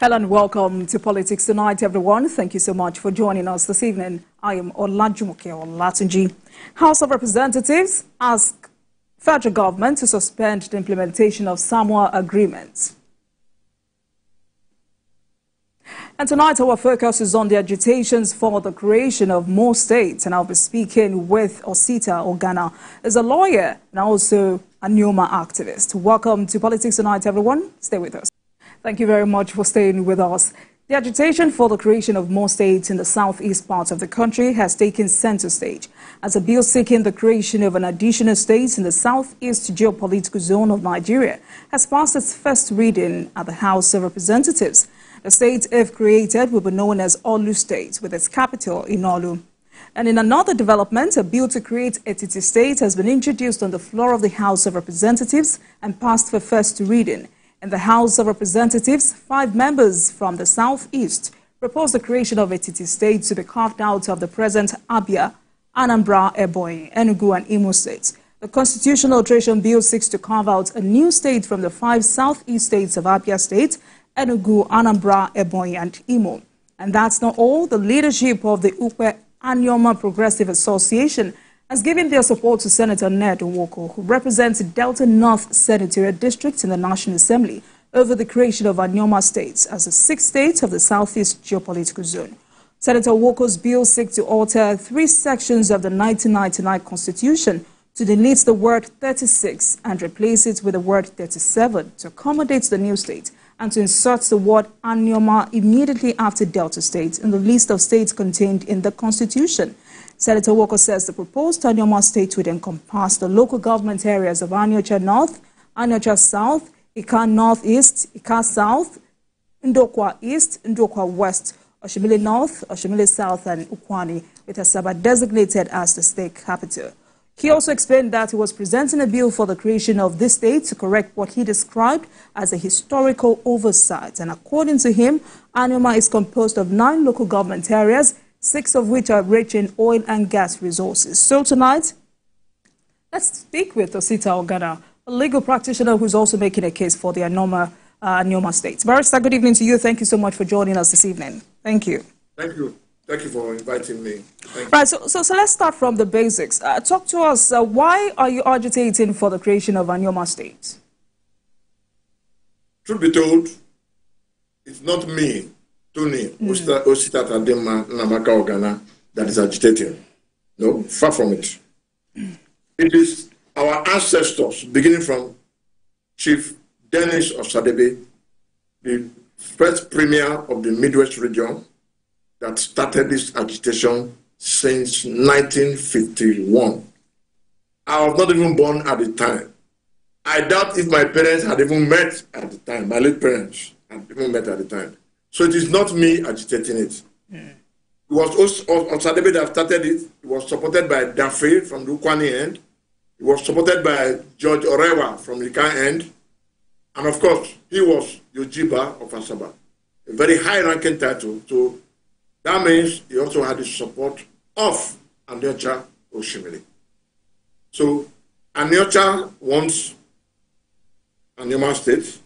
Hello and welcome to Politics Tonight, everyone. Thank you so much for joining us this evening. I am Olajumoke Olatunji. House of Representatives ask federal government to suspend the implementation of Samoa agreements. And tonight our focus is on the agitations for the creation of more states, and I'll be speaking with Osita Oganah as a lawyer and also a Anioma activist. Welcome to Politics Tonight, everyone. Stay with us. Thank you very much for staying with us. The agitation for the creation of more states in the southeast part of the country has taken center stage as a bill seeking the creation of an additional state in the southeast geopolitical zone of Nigeria has passed its first reading at the House of Representatives. The state, if created, will be known as Olu State, with its capital in Olu. And in another development, a bill to create a Etiti State has been introduced on the floor of the House of Representatives and passed for first reading. In the House of Representatives, 5 members from the southeast proposed the creation of a Etiti State to be carved out of the present Abia, Anambra, Ebonyi, Enugu, and Imo states. The Constitutional Alteration Bill seeks to carve out a new state from the 5 southeast states of Abia State, Enugu, Anambra, Ebonyi, and Imo. And that's not all. The leadership of the Anioma Progressive Association has given their support to Senator Ned Nwoko, who represents Delta North Senatorial District in the National Assembly, over the creation of Anioma states as the 6th state of the southeast geopolitical zone. Senator Nwoko's bill seeks to alter 3 sections of the 1999 Constitution to delete the word 36 and replace it with the word 37 to accommodate the new state, and to insert the word Anioma immediately after Delta State in the list of states contained in the Constitution. Senator Nwoko says the proposed Anioma state would encompass the local government areas of Aniocha North, Aniocha South, Ika Northeast, Ika South, Ndokwa East, Ndokwa West, Oshimili North, Oshimili South, and Ukwani, with Asaba designated as the state capital. He also explained that he was presenting a bill for the creation of this state to correct what he described as a historical oversight. And according to him, Anioma is composed of 9 local government areas, 6 of which are rich in oil and gas resources. So tonight, let's speak with Osita Oganah, a legal practitioner who's also making a case for the Anioma state. Barrister, good evening to you. Thank you so much for joining us this evening. Thank you. Thank you. Thank you for inviting me. Right, so let's start from the basics. Talk to us, why are you agitating for the creation of Anioma state? Truth be told, it's not me, Tony, Osita Tadema, Namaka Oganah, that is agitating. No, far from it. It is our ancestors, beginning from Chief Dennis of Sadebe, the first premier of the Midwest region, that started this agitation since 1951. I was not even born at the time. I doubt if my parents had even met at the time. My late parents had even met at the time. So it is not me agitating it. It was Osadebe that started it. It was supported by Dafe from the Ukwani end. It was supported by George Orewa from the Ika end. And of course, he was Yojiba of Asaba, a very high-ranking title. So that means he also had the support of Aniocha Oshimili. So Aniocha wants Anioma state,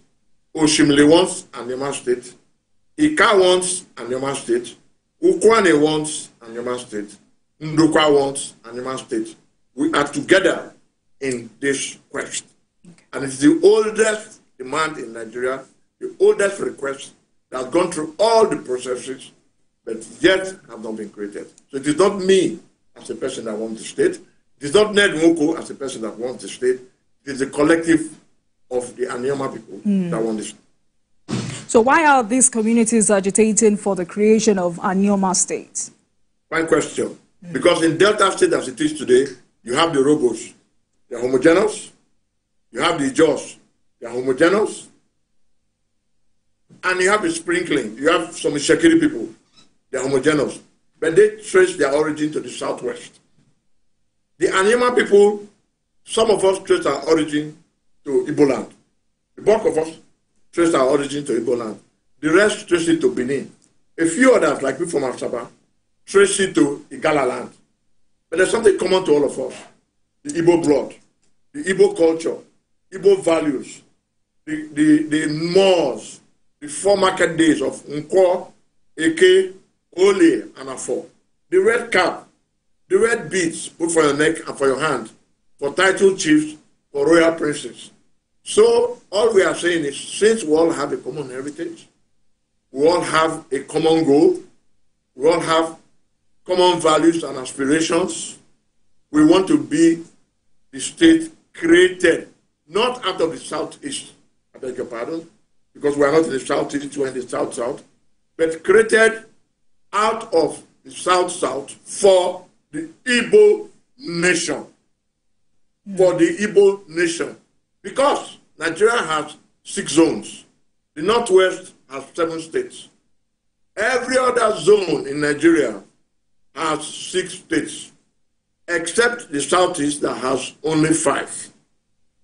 Oshimili wants Anioma state, Ika wants Anioma state, Ukwane wants Anioma state, Ndokwa wants Anioma state. We are together in this quest. And it's the oldest demand in Nigeria, the oldest request that has gone through all the processes, but yet have not been created. So it is not me as a person that wants the state. It is not Ned Nwoko as a person that wants the state. It is the collective of the Anioma people that want the state. So why are these communities agitating for the creation of Anioma state? Fine question. Because in Delta State as it is today, you have the Robos. They are homogeneous. You have the Jos. They are homogeneous. And you have the sprinkling. You have some Shekiri people. They are homogeneous, but they trace their origin to the southwest. The Anioma people, some of us trace our origin to Igbo land. The bulk of us trace our origin to Igbo land. The rest trace it to Benin. A few others, like people from Asaba, trace it to Igala land. But there's something common to all of us. The Igbo blood, the Igbo culture, Igbo values, the mores, the 4 market days of Nkwo, Eke, Ole, and Afo. The red cap, the red beads put for your neck and for your hand, for title chiefs, for royal princes. So all we are saying is, since we all have a common heritage, we all have a common goal, we all have common values and aspirations, we want to be the state created, not out of the southeast, I beg your pardon, because we are not in the southeast, we are in the south-south, but created out of the south-south for the Igbo nation. For the Igbo nation. Because Nigeria has 6 zones. The Northwest has 7 states. Every other zone in Nigeria has 6 states, except the Southeast that has only 5.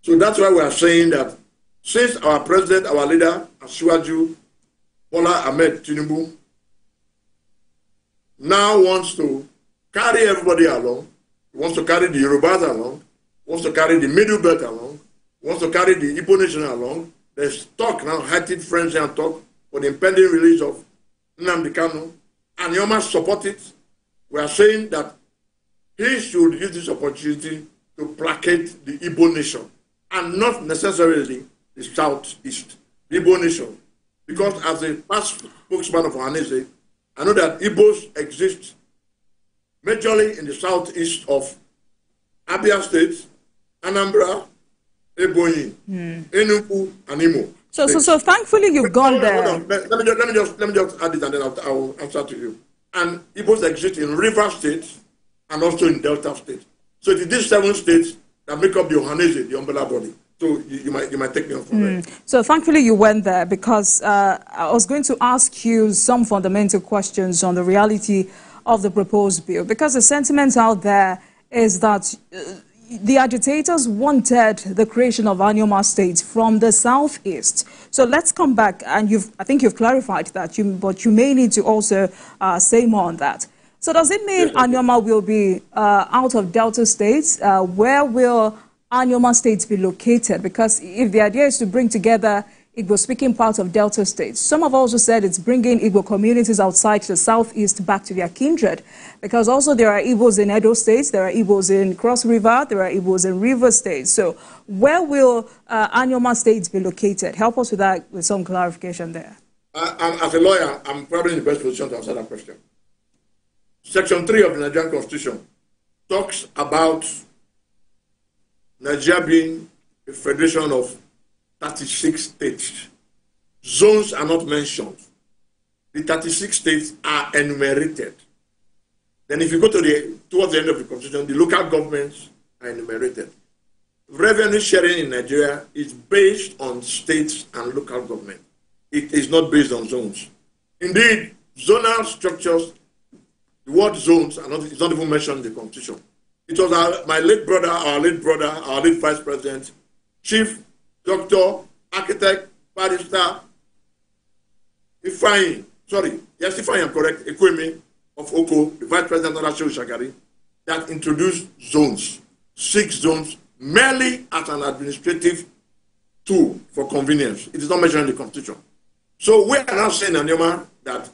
So that's why we are saying that since our president, our leader, Asiwaju Bola Ahmed Tinubu, now wants to carry everybody along, he wants to carry the Yorubas along, wants to carry the Middle Belt along, wants to carry the Igbo nation along. There's talk now, heightened frenzy and talk for the impending release of Nnamdi Kanu. Anioma support it. We are saying that he should use this opportunity to placate the Igbo nation and not necessarily the Southeast, the Igbo nation. Because as a past spokesman of Ohanese, I know that Igbos exist majorly in the southeast of Abia State, Anambra, Ebonyi, Enugu, and Imo. So thankfully you've gone there. Hold on. Let me just add it and then I'll answer to you. And Igbos exist in River State and also in Delta State. So it is these 7 states that make up the Ohanese, the umbrella body. So you might take me off from there. So thankfully you went there, because I was going to ask you some fundamental questions on the reality of the proposed bill, because the sentiment out there is that the agitators wanted the creation of Anioma State from the southeast. So let's come back, and I think you've clarified that, but you may need to also say more on that. So does it mean Anioma will be out of Delta states? Where will Anioma State be located? Because if the idea is to bring together Igbo-speaking parts of Delta states, some have also said it's bringing Igbo communities outside the southeast back to their kindred, because also there are Igbos in Edo states, there are Igbos in Cross River, there are Igbos in River states. So where will Anioma State be located? Help us with that, with some clarification there. As a lawyer, I'm probably in the best position to answer that question. Section 3 of the Nigerian Constitution talks about Nigeria being a federation of 36 states. Zones are not mentioned. The 36 states are enumerated. Then if you go to towards the end of the Constitution, the local governments are enumerated. Revenue sharing in Nigeria is based on states and local government. It is not based on zones. Indeed, zonal structures, the word zones, it's not even mentioned in the Constitution. It was our late vice president, Chief Doctor, Architect, Barrister, Ifeanyi, I'm correct, Ekweme of Oko, the Vice President of National Shagari, that introduced zones, 6 zones, merely as an administrative tool for convenience. It is not mentioned in the Constitution. So we are now saying, Anioma, that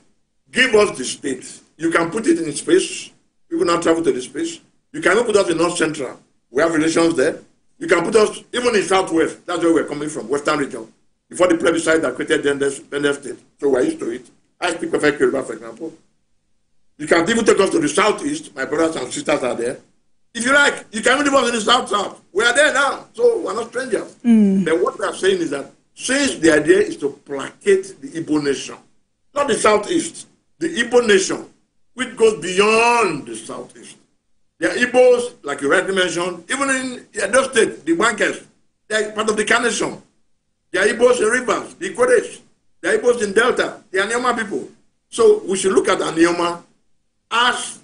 give us the state. You can put it in space. You will not travel to the space. You cannot put us in North Central. We have relations there. You can put us even in Southwest. That's where we're coming from, Western region. Before the plebiscite that created Bendel State. So we're used to it. I speak perfect Yoruba, for example. You can even take us to the Southeast. My brothers and sisters are there. If you like, you can even leave us in the South-South. We are there now. So we're not strangers. Then what we are saying is that since the idea is to placate the Igbo nation, not the Southeast, the Igbo nation, which goes beyond the Southeast. There are Igbos, like you rightly mentioned, even in Edo State, the Bankers, they are part of the Carnation. There are Igbos in Rivers, the Ikwedes. There are Igbos in Delta, the Anioma people. So we should look at Anioma as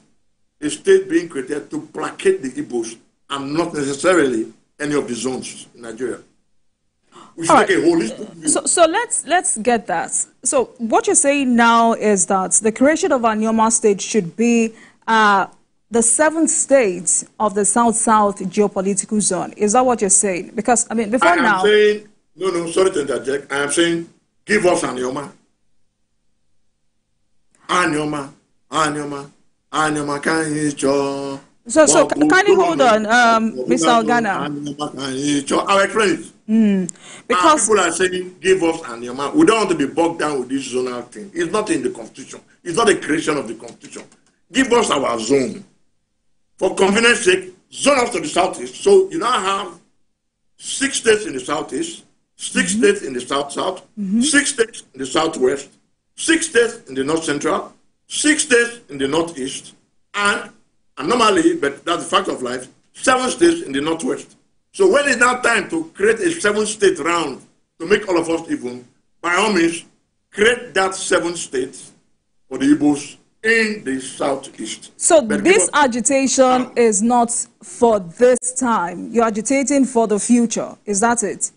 a state being created to placate the Igbos and not necessarily any of the zones in Nigeria. We should take a holistic view. So let's get that. So what you're saying now is that the creation of Anioma State should be the 7 states of the South-South geopolitical zone. Is that what you're saying? Because, I mean, before now... I am saying, no, sorry to interject. I am saying Give us Anioma. Anioma, Anioma, Anioma, can you show? So can you hold on, Mr. Oganah? I'll explain it. Because people are saying, give us Anioma. We don't want to be bogged down with this zonal thing. It's not in the Constitution. It's not a creation of the Constitution. Give us our zone. For convenience sake, zone us to the southeast. So you now have 6 states in the southeast, 6 states in the south-south, 6 states in the southwest, 6 states in the north-central, 6 states in the northeast, and normally, but that's the fact of life, 7 states in the northwest. So when it's now time to create a 7-state round to make all of us even, by all means, create that 7 states for the Igbos in the southeast. So this agitation is not for this time. You're agitating for the future. Is that it?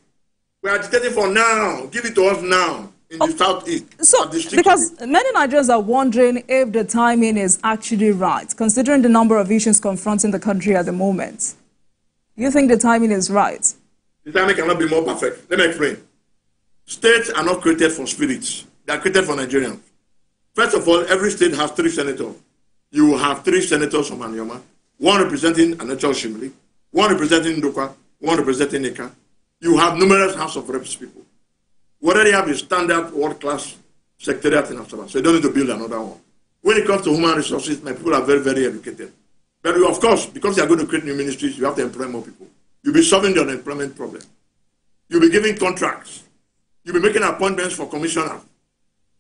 We're agitating for now. Give it to us now in the southeast. So, because many Nigerians are wondering if the timing is actually right, considering the number of issues confronting the country at the moment. You think the timing is right? The timing cannot be more perfect. Let me explain. States are not created for spirits. They are created for Nigerians. First of all, every state has 3 senators. You have 3 senators from Anioma, 1 representing Anachal Shimli, 1 representing Ndokwa, 1 representing Eka. You have numerous House of Reps people. We already have a standard world-class secretariat in Asaba, so you don't need to build another one. When it comes to human resources, my people are very, very educated. But of course, because you are going to create new ministries, you have to employ more people. You'll be solving the unemployment problem. You'll be giving contracts. You'll be making appointments for commissioners,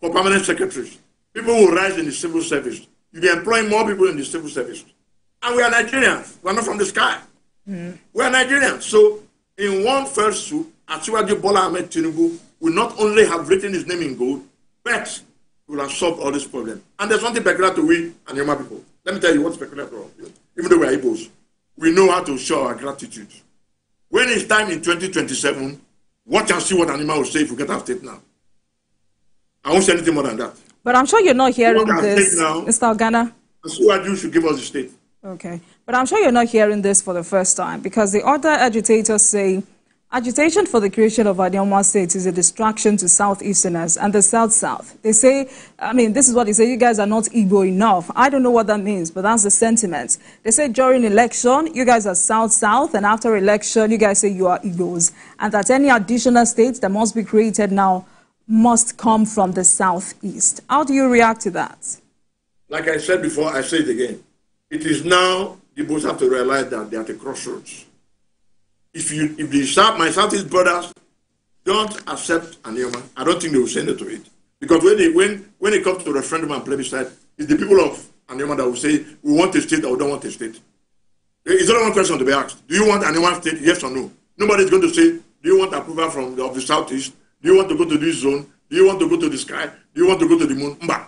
for permanent secretaries. People will rise in the civil service. You'll be employing more people in the civil service. And we are Nigerians. We are not from the sky. We are Nigerians. So, in one fell swoop, Asiwaju Bola Ahmed Tinubu will not only have written his name in gold, but will have solved all this problem. And there's something peculiar to we and Yoma people. Let me tell you what's peculiar to us. Even though we are Igbos, we know how to show our gratitude. When it's time in 2027, watch and see what Anioma will say if we get our state now. I won't say anything more than that. But I'm sure you're not hearing this, now, Mr. Oganah. Asiwaju should give us the state. Okay. But I'm sure you're not hearing this for the first time, because the other agitators say agitation for the creation of Anioma State is a distraction to Southeasterners and the South-South. They say, I mean, this is what they say, you guys are not Igbo enough. I don't know what that means, but that's the sentiment. They say during election, you guys are South-South, and after election, you guys say you are Igbos, and that any additional states that must be created now must come from the Southeast. How do you react to that? Like I said before, I say it again. It is now the Igbos have to realize that they are at a crossroads. If my Southeast brothers don't accept Anioma, I don't think they will send it to it. Because when it comes to referendum and plebiscite, it's the people of Anioma that will say, we want a state or we don't want a state. It's only one question to be asked. Do you want Anioma state, yes or no? Nobody's going to say, do you want approval of the Southeast? Do you want to go to this zone? Do you want to go to the sky? Do you want to go to the moon? Mba.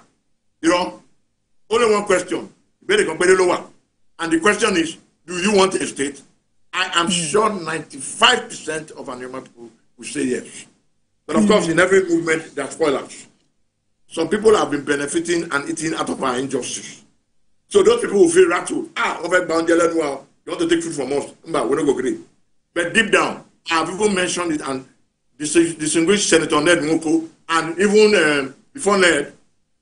You know, only one question. And the question is, do you want a state? I am sure 95% of Anioma people will say yes. But of course, in every movement, there are spoilers. Some people have been benefiting and eating out of our injustice. So those people will feel rattled. Over bound, you want to take food from us. Mba, we don't go agree. But deep down, I've even mentioned it, and distinguished Senator Ned Nwoko, and even before Ned,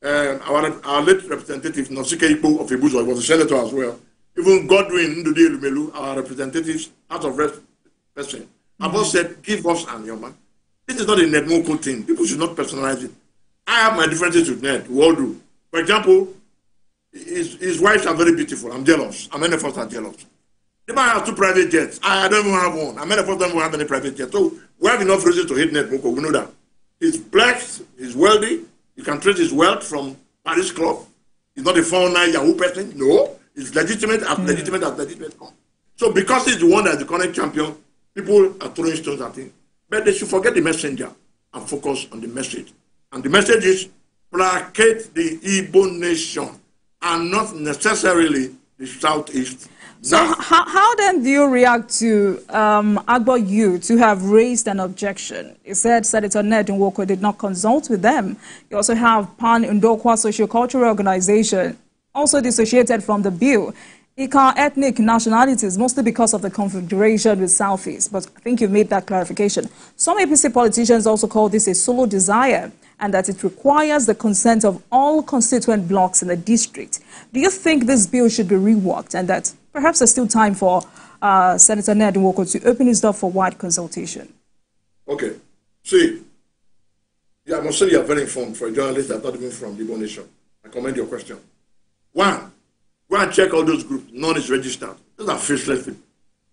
our late representative, Nosike Ikpo of Ibuzo, was a senator as well. Even Godwin Ndudi Lumelu, our representatives, out of rest person, have all said, give us Anioma. This is not a Ned Nwoko thing. People should not personalize it. I have my differences with Ned. We all do. For example, his wives are very beautiful. I'm jealous. And many of us are jealous. The man has 2 private jets. I don't even have one. And many of us don't even have any private jets. So we have enough reasons to hate Ned Nwoko. We know that. He's black, he's wealthy. You can trace his wealth from Paris Club. He's not a 409 Yahoo person. No. He's legitimate as legitimate as legitimate come. So because he's the one that's the current champion, people are throwing stones at him. But they should forget the messenger and focus on the message. And the message is placate the Igbo nation and not necessarily the Southeast. So how then do you react to Agbo U to have raised an objection? He said Senator Ned Nwoko did not consult with them. You also have Pan Ndokwa Sociocultural Organization, also dissociated from the bill. Ika ethnic nationalities, mostly because of the configuration with Southeast. But I think you made that clarification. Some APC politicians also call this a solo desire and that it requires the consent of all constituent blocks in the district. Do you think this bill should be reworked and that perhaps there's still time for Senator Ned Nwoko to open his door for wide consultation? Okay. See, I must say you are very informed for a journalist that's not even from the Igbo nation. I commend your question. One, go and check all those groups. None is registered. Those are faceless people.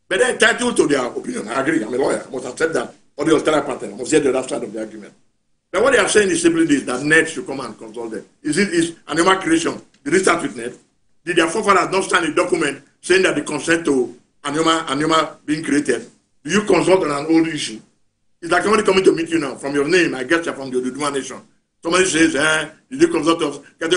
But they're entitled to their opinion. I agree. I'm a lawyer. I must accept that. Or the alternative pattern. I must hear the other side of the argument. But what they are saying is simply this, that NED should come and consult them. Is Anioma creation? Did it start with NED? Did their forefathers not sign a document saying that they consent to Anioma being created? Do you consult on an old issue? It's like somebody coming to meet you now. From your name, I guess you're from the Oduduwa nation. Somebody says, did you consult us? Did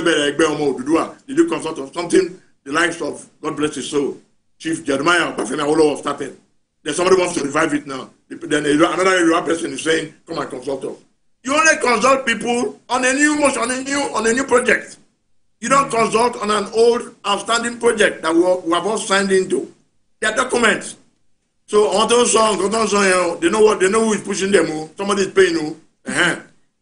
you consult us? Something the likes of, God bless his soul, Chief Jeremiah Bafena started. Then somebody wants to revive it now. Then another Yoruba person is saying, come and consult us. You only consult people on a new motion, on a new project. You don't consult on an old, outstanding project that we have all signed into. There are documents. So on those songs, they know who is pushing them. Somebody is paying you.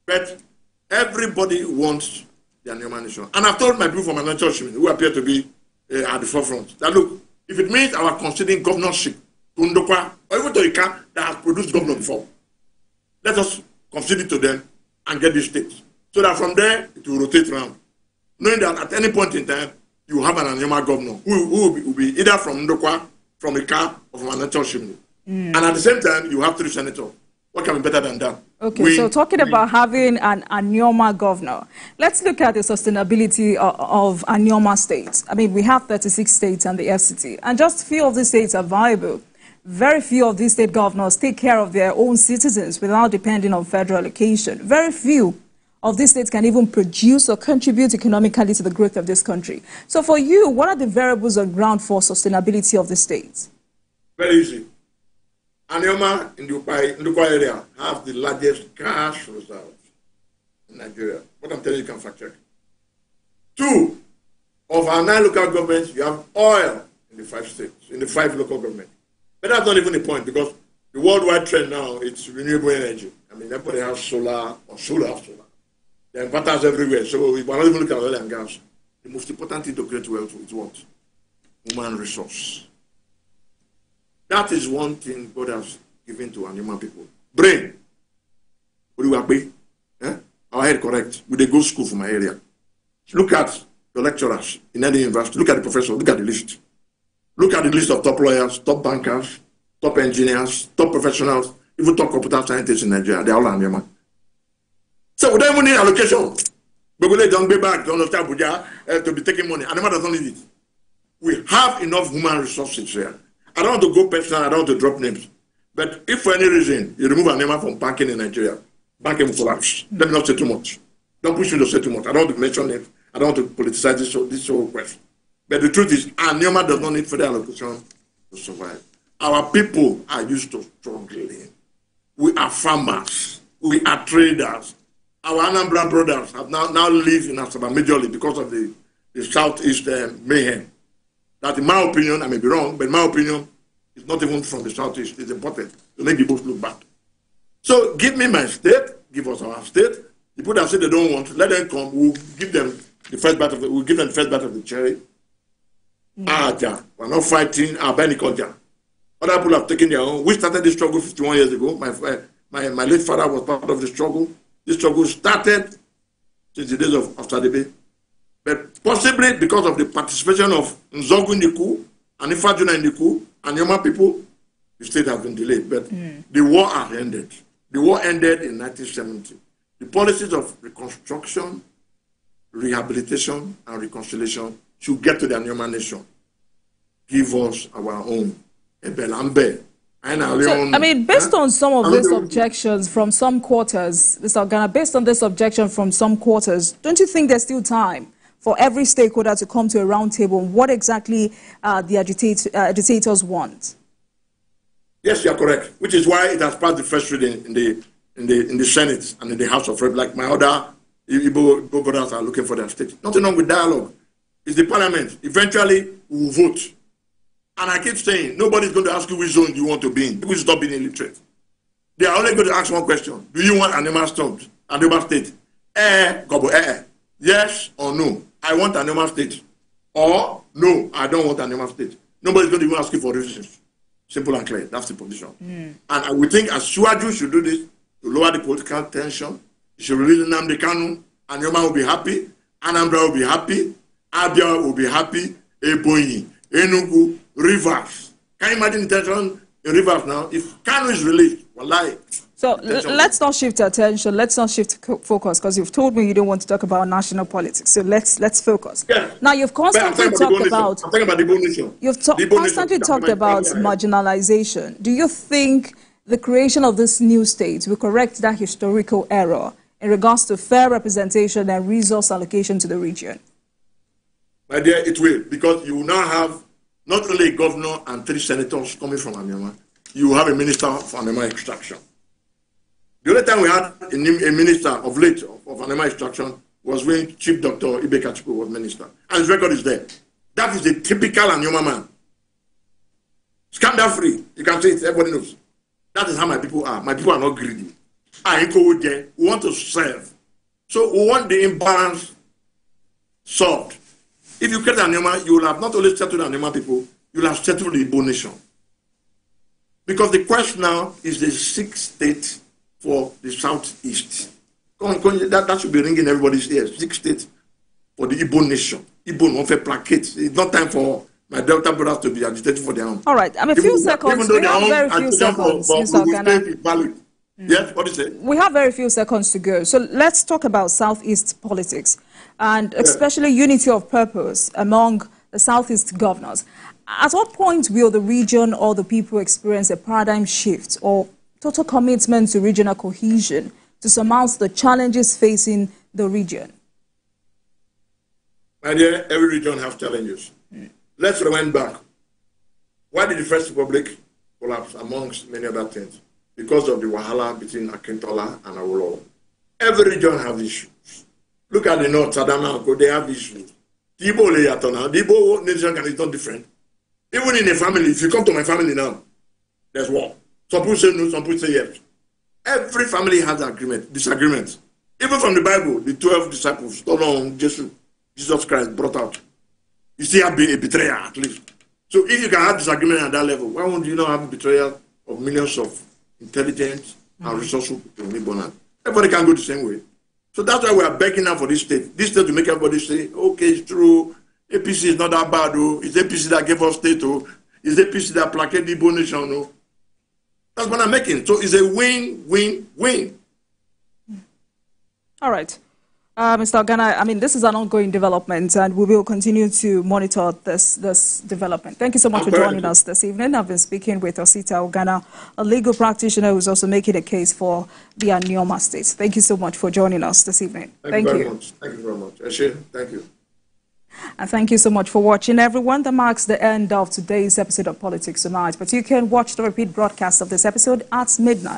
But everybody wants the Anioma nation. And I've told my people from my church who appear to be at the forefront that look, if it means our considering governorship to Ndokwa or even to Ika that has produced governor before, let us concede it to them and get this state. So that from there it will rotate around. Knowing that at any point in time you have an Anioma governor who will be either from Ndokwa, from Ika, or from another church. And at the same time you have 3 senators. What can be better than that? Okay, so talking about having an Anioma governor, let's look at the sustainability of Anioma states. I mean, we have 36 states and the FCT, and just few of these states are viable. Very few of these state governors take care of their own citizens without depending on federal allocation. Very few of these states can even produce or contribute economically to the growth of this country. So for you, what are the variables on ground for sustainability of the states? Very easy. Anioma in the Ndukwa area have the largest cash reserves in Nigeria. What I'm telling you can fact check. 2, of our 9 local governments, you have oil in the 5 states, in the 5 local governments. But that's not even the point because the worldwide trend now, it's renewable energy. I mean, everybody has solar or solar has solar. There are inverters everywhere. So if we're not even looking at oil and gas, the most important thing to create wealth is what? Human resource. That is one thing God has given to Anioma people. Brain. What do we have? Our head correct. We they go school from my area. Look at the lecturers in any university. Look at the professors. Look at the list. Look at the list of top lawyers, top bankers, top engineers, top professionals, even top computer scientists in Nigeria. They are all Anioma. So we don't even need allocation. But we don't be back to understand Abuja to be taking money. Anioma doesn't need it. We have enough human resources here. I don't want to go personal, I don't want to drop names. But if for any reason you remove Anioma from banking in Nigeria, banking will collapse. Let me not say too much. Don't push me to say too much. I don't want to mention it. I don't want to politicize this whole question. But the truth is, Anioma does not need further allocation to survive. Our people are used to struggling. We are farmers. We are traders. Our Anambra brothers have now lived in Asaba majorly because of the Southeast mayhem. That in my opinion, I may be wrong, but in my opinion, it's not even from the Southeast, it's imported to make the both look bad. So give me my state, give us our state. The people that say they don't want, let them come, we'll give them the first bite of the cherry. We're not fighting our culture. Other people have taken their own. We started this struggle 51 years ago. My late father was part of the struggle. This struggle started since the days of Sadebe. But possibly because of the participation of Nzogu in the coup, and Ifajuna in the coup, and Anioma people, the state has been delayed. But the war has ended. The war ended in 1970. The policies of reconstruction, rehabilitation, and reconciliation should get to the Anioma nation. Give us our own. So, I mean, based on some of these objections from some quarters, Mr. Oganah, based on this objection from some quarters, don't you think there's still time for every stakeholder to come to a round table on what exactly the agitators want? Yes, you are correct. Which is why it has passed the first reading in the Senate and in the House of Rep. Like my other Igbo brothers are looking for their state. Nothing wrong with dialogue. It's the Parliament. Eventually, we will vote. And I keep saying, nobody's going to ask you which zone you want to be in. People stop being illiterate. They are only going to ask one question. Do you want Anioma State? Anioma State? Yes or no? I want Anioma State. Or no, I don't want Anioma State. Nobody's going to even ask you for reasons. Simple and clear. That's the position. And I would think Asuwaju should do this to lower the political tension. He should release Nnamdi Kanu. Anioma will be happy. Anambra will be happy. Abia will be happy. Ebonyi, Enugu, Rivers. Can you imagine the tension in Rivers now? If Kanu is released, wallahi. So let's not shift attention. Let's not shift focus, because you've told me you don't want to talk about national politics. So let's focus. Yeah. Now you've constantly talked about. I'm talking about the nation. You've constantly talked about marginalization. Do you think the creation of this new state will correct that historical error in regards to fair representation and resource allocation to the region? My dear, it will, because you will now have not only a governor and 3 senators coming from Anioma, you will have a minister for Anioma extraction. The only time we had a minister of late of Anioma extraction was when Chief Dr. Ibe Kachuku was minister. And his record is there. That is a typical Anioma man. Scandal free. You can say it, everybody knows. That is how my people are. My people are not greedy. We want to serve. So we want the imbalance solved. If you create Anioma, you will have not only settled Anioma people, you will have settled the Igbo nation. Because the question now is the 6th state for the southeast. That should be ringing everybody's ears. 6 states for the Igbo nation. Igbo no fair placate. It's not time for my Delta brothers to be agitated for their own. All right, a few seconds. We have very few seconds, Mr. Oganah. Yes, what is it? We have very few seconds to go. So let's talk about Southeast politics, and especially unity of purpose among the Southeast governors. At what point will the region or the people experience a paradigm shift or total commitment to regional cohesion to surmount the challenges facing the region? My dear, every region has challenges. Let's rewind back. Why did the First Republic collapse, amongst many other things? Because of the wahala between Akintola and Awolowo. Every region has issues. Look at the North, Sadana, they have issues. The Igbo nation is not different. Even in a family, if you come to my family now, there's war. Some people say no, some people say yes. Every family has disagreements. Even from the Bible, the 12 disciples, Jesus Christ brought out. You see, have been a betrayer at least. So if you can have disagreement at that level, why won't you not have a betrayal of millions of intelligent and resourceful people in Igbo? Everybody can go the same way. So that's why we are begging now for this state. This state to make everybody say, okay, it's true. APC is not that bad, oh. It's APC that gave us state, oh. It's APC that placated the Igbo nation, oh. That's what I'm making. So it's a win-win-win. All right. Mr. Oganah, I mean, this is an ongoing development, and we will continue to monitor this development. Thank you so much for joining us this evening. I've been speaking with Osita Oganah, a legal practitioner who's also making a case for the Anioma state. Thank you so much for joining us this evening. Thank you very much. Thank you very much. Thank you. And thank you so much for watching, everyone. That marks the end of today's episode of Politics Tonight. But you can watch the repeat broadcast of this episode at midnight.